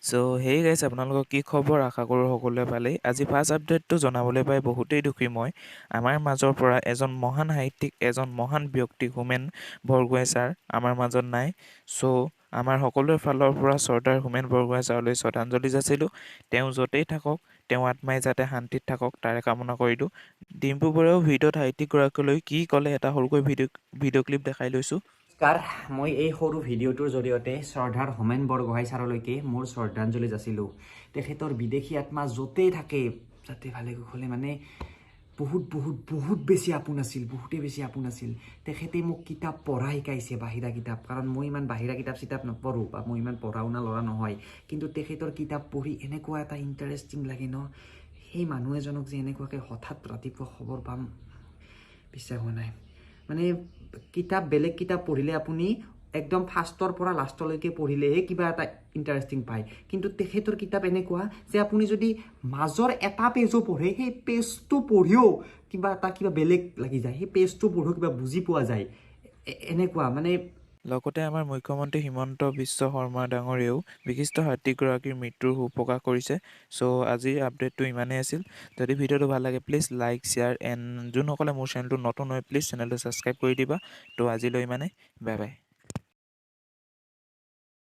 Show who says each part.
Speaker 1: so hey guys আপোনালোকক কি খবৰ আশা কৰোঁ সকলোৱে ভালেই আজি ফাৰ্ষ্ট আপডেটটো জনাবলৈ পাই বহুতেই দুখী মই আমাৰ মাজৰ পৰা এজন মহান সাহিত্যিক এজন মহান ব্যক্তি হোমেন বৰগোহাঁই ছাৰ আমাৰ মাজত নাই সো আমাৰ সকলোৰে ফালৰ পৰা শ্ৰদ্ধাৰ হোমেন বৰগোহাঁই ছাৰলৈ শ্ৰদ্ধাঞ্জলি যাচিলোঁ তেওঁ য'তেই থাকক তেওঁ আত্মাই যাতে শান্তিত থাকক তাৰে কামনা কৰিলোঁ ডিম্পু বৰুৱাও ভিডিঅ'ত সাহিত্যিকগৰাকীলৈ কি ক'লে এটা সৰুকৈ ভিডিঅ' ক্লিপ দেখাই লৈছোঁ
Speaker 2: নমস্কাৰ মই এই সৰু ভিডিঅ'টোৰ জৰিয়তে শ্ৰদ্ধাৰ হোমেন বৰগোহাঁই ছাৰলৈকে মোৰ শ্ৰদ্ধাঞ্জলি যাচিলোঁ তেখেতৰ বিদেশী আত্মা য'তেই থাকে যাতে ভালে কুশলে মানে বহুত বেছি আপোন আছিল বহুতেই বেছি আপোন আছিল তেখেতে মোক কিতাপ পঢ়া শিকাইছে বাহিৰা কিতাপ কাৰণ মই ইমান বাহিৰা কিতাপ নপঢ়োঁ বা মই ইমান পঢ়া শুনা ল'ৰা নহয় কিন্তু তেখেতৰ কিতাপ পঢ়ি এনেকুৱা এটা ইণ্টাৰেষ্টিং লাগে ন সেই মানুহ এজনক যে এনেকুৱাকৈ হঠাৎ ৰাতিপুৱা খবৰ পাম বিশ্বাস হোৱা নাই মানে বেলেগ কিতাপ পঢ়িলে আপুনি একদম ফাৰ্ষ্টৰ পৰা লাষ্টলৈকে পঢ়িলেহে কিবা এটা ইণ্টাৰেষ্টিং পায় কিন্তু তেখেতৰ কিতাপ এনেকুৱা যে আপুনি যদি মাজৰ এটা পেজো পঢ়ে সেই পেজটো পঢ়িও কিবা বেলেগ লাগি যায় সেই পেজটো পঢ়িও কিবা বুজি পোৱা যায় এনেকুৱা মানে
Speaker 1: লগতে আমাৰ মুখ্যমন্ত্ৰী হিমন্ত বিশ্ব শৰ্মা ডাঙৰীয়েও বিশিষ্ট সাহিত্যিকগৰাকীৰ মৃত্যুৰ শোক প্ৰকাশ কৰিছে চ' আজিৰ আপডেটটো ইমানেই আছিল যদি ভিডিঅ'টো ভাল লাগে প্লিজ লাইক শ্বেয়াৰ এণ্ড যোনসকলে মোৰ চেনেলটো নতুন হয় প্লিজ চেনেলটো ছাবস্ক্ৰাইব কৰি দিবা ত' আজিলৈ ইমানেই বাই বাই